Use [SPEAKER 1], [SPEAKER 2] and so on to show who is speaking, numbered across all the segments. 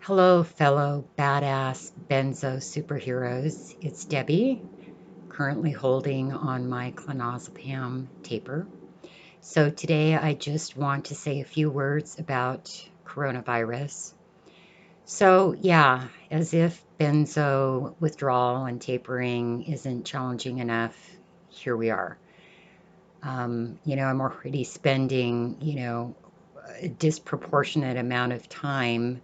[SPEAKER 1] Hello, fellow badass benzo superheroes. It's Debbie, currently holding on my clonazepam taper. So today I just want to say a few words about coronavirus. So yeah, as if benzo withdrawal and tapering isn't challenging enough, here we are. I'm already spending, a disproportionate amount of time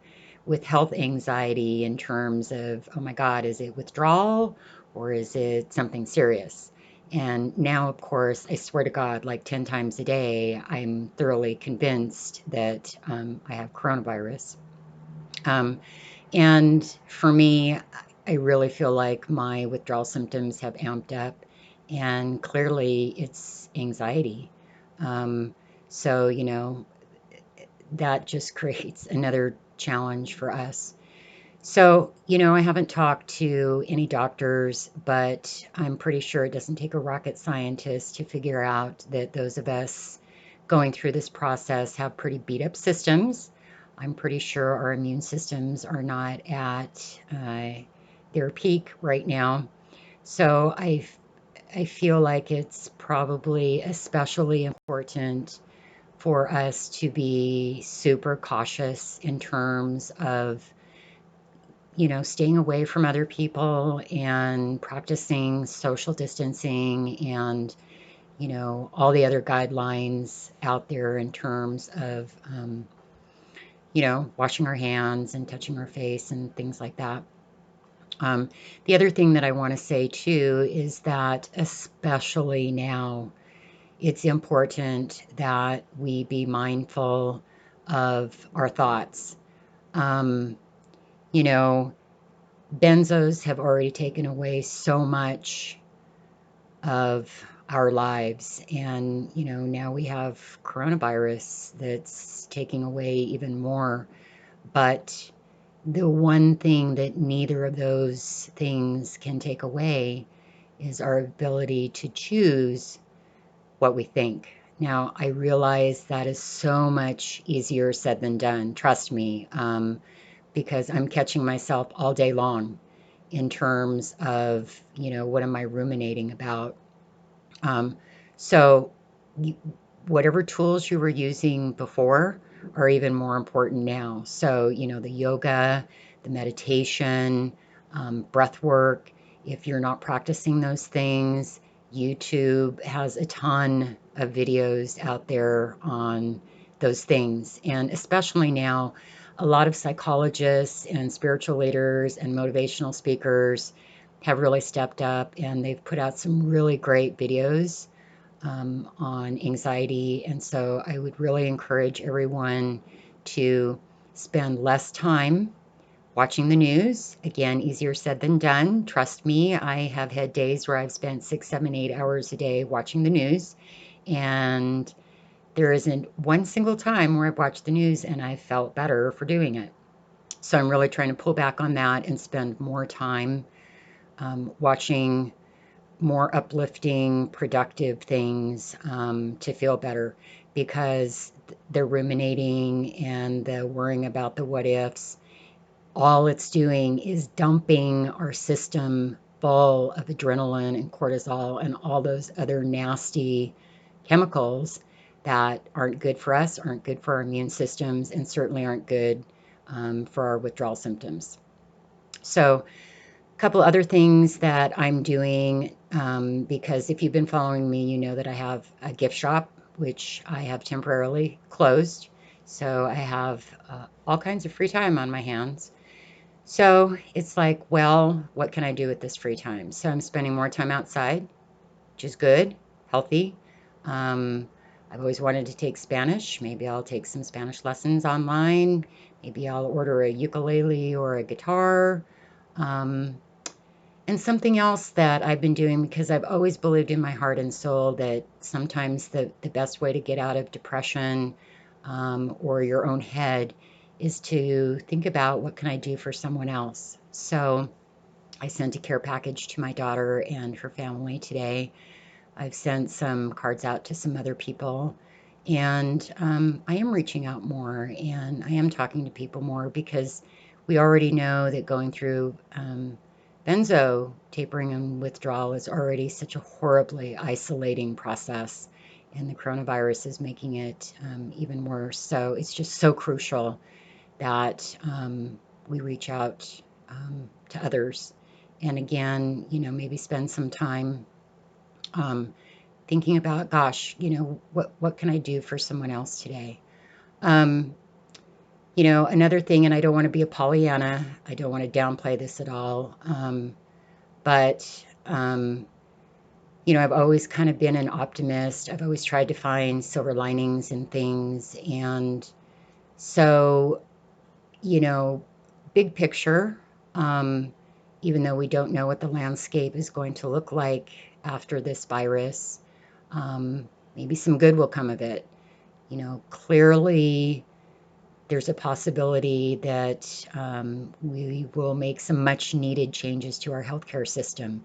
[SPEAKER 1] with health anxiety in terms of, oh my God, is it withdrawal or is it something serious? And now, of course, I swear to God, like 10 times a day, I'm thoroughly convinced that I have coronavirus. Um, and for me, I really feel like my withdrawal symptoms have amped up, and clearly it's anxiety. Um, so, that just creates another challenge for us. So, I haven't talked to any doctors, but I'm pretty sure it doesn't take a rocket scientist to figure out that those of us going through this process have pretty beat up systems. I'm pretty sure our immune systems are not at their peak right now. So I feel like it's probably especially important for us to be super cautious in terms of staying away from other people and practicing social distancing and, all the other guidelines out there in terms of, washing our hands and touching our face and things like that. Um, the other thing that I want to say too is that, especially now, it's important that we be mindful of our thoughts. Um, you know, Benzos have already taken away so much of our lives. And, now we have coronavirus that's taking away even more. But the one thing that neither of those things can take away is our ability to choose what we think. Now, I realize that is so much easier said than done, trust me, because I'm catching myself all day long in terms of, what am I ruminating about? Um, so, you, whatever tools you were using before are even more important now. So, the yoga, the meditation, breath work, if you're not practicing those things, YouTube has a ton of videos out there on those things. And especially now, a lot of psychologists and spiritual leaders and motivational speakers have really stepped up and they've put out some really great videos on anxiety. And so I would really encourage everyone to spend less time watching the news. Again, easier said than done. Trust me, I have had days where I've spent 6, 7, 8 hours a day watching the news. And there isn't one single time where I've watched the news and I felt better for doing it. So I'm really trying to pull back on that and spend more time watching more uplifting, productive things to feel better because the ruminating and the worrying about the what ifs, all it's doing is dumping our system full of adrenaline and cortisol and all those other nasty chemicals that aren't good for us, aren't good for our immune systems, and certainly aren't good for our withdrawal symptoms. So, couple other things that I'm doing because if you've been following me, you know that I have a gift shop, which I have temporarily closed. So I have all kinds of free time on my hands. So it's like, well, what can I do with this free time? So I'm spending more time outside, which is good, healthy. Um, I've always wanted to take Spanish. Maybe I'll take some Spanish lessons online. Maybe I'll order a ukulele or a guitar. Um, and something else that I've been doing because I've always believed in my heart and soul that sometimes the best way to get out of depression or your own head is to think about what can I do for someone else. So I sent a care package to my daughter and her family today. I've sent some cards out to some other people. And I am reaching out more and I am talking to people more because We already know that going through benzo tapering and withdrawal is already such a horribly isolating process, and the coronavirus is making it even worse. So it's just so crucial that we reach out to others. And again, maybe spend some time um, thinking about, gosh, what can I do for someone else today? Um, Another thing, and I don't want to be a Pollyanna, I don't want to downplay this at all, but I've always kind of been an optimist. I've always tried to find silver linings in things. And so, you know, big picture, um, even though we don't know what the landscape is going to look like after this virus, um, maybe some good will come of it. Clearly, there's a possibility that we will make some much needed changes to our healthcare system.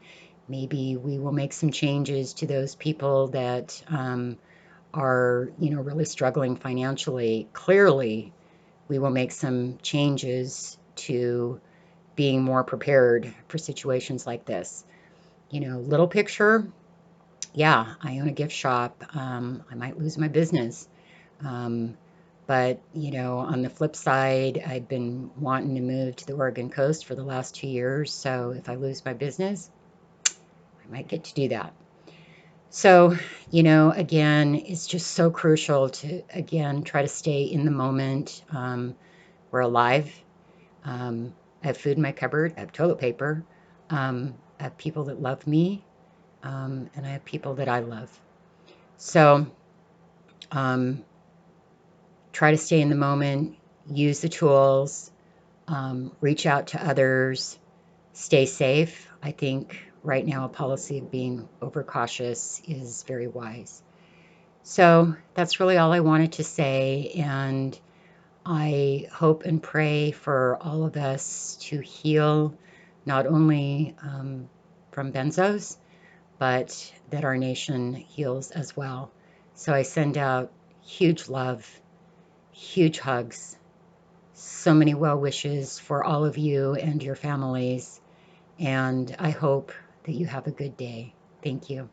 [SPEAKER 1] Maybe we will make some changes to those people that are, really struggling financially. Clearly, we will make some changes to being more prepared for situations like this. Little picture, yeah, I own a gift shop. I might lose my business. Um, but, on the flip side, I've been wanting to move to the Oregon coast for the last 2 years. So if I lose my business, I might get to do that. So, again, it's just so crucial to, again, try to stay in the moment. We're alive. I have food in my cupboard. I have toilet paper. I have people that love me. And I have people that I love. So, um, try to stay in the moment, use the tools, reach out to others, stay safe. I think right now a policy of being overcautious is very wise. So that's really all I wanted to say. And I hope and pray for all of us to heal not only from benzos, but that our nation heals as well. So I send out huge love, huge hugs, so many well wishes for all of you and your families. And I hope that you have a good day. Thank you.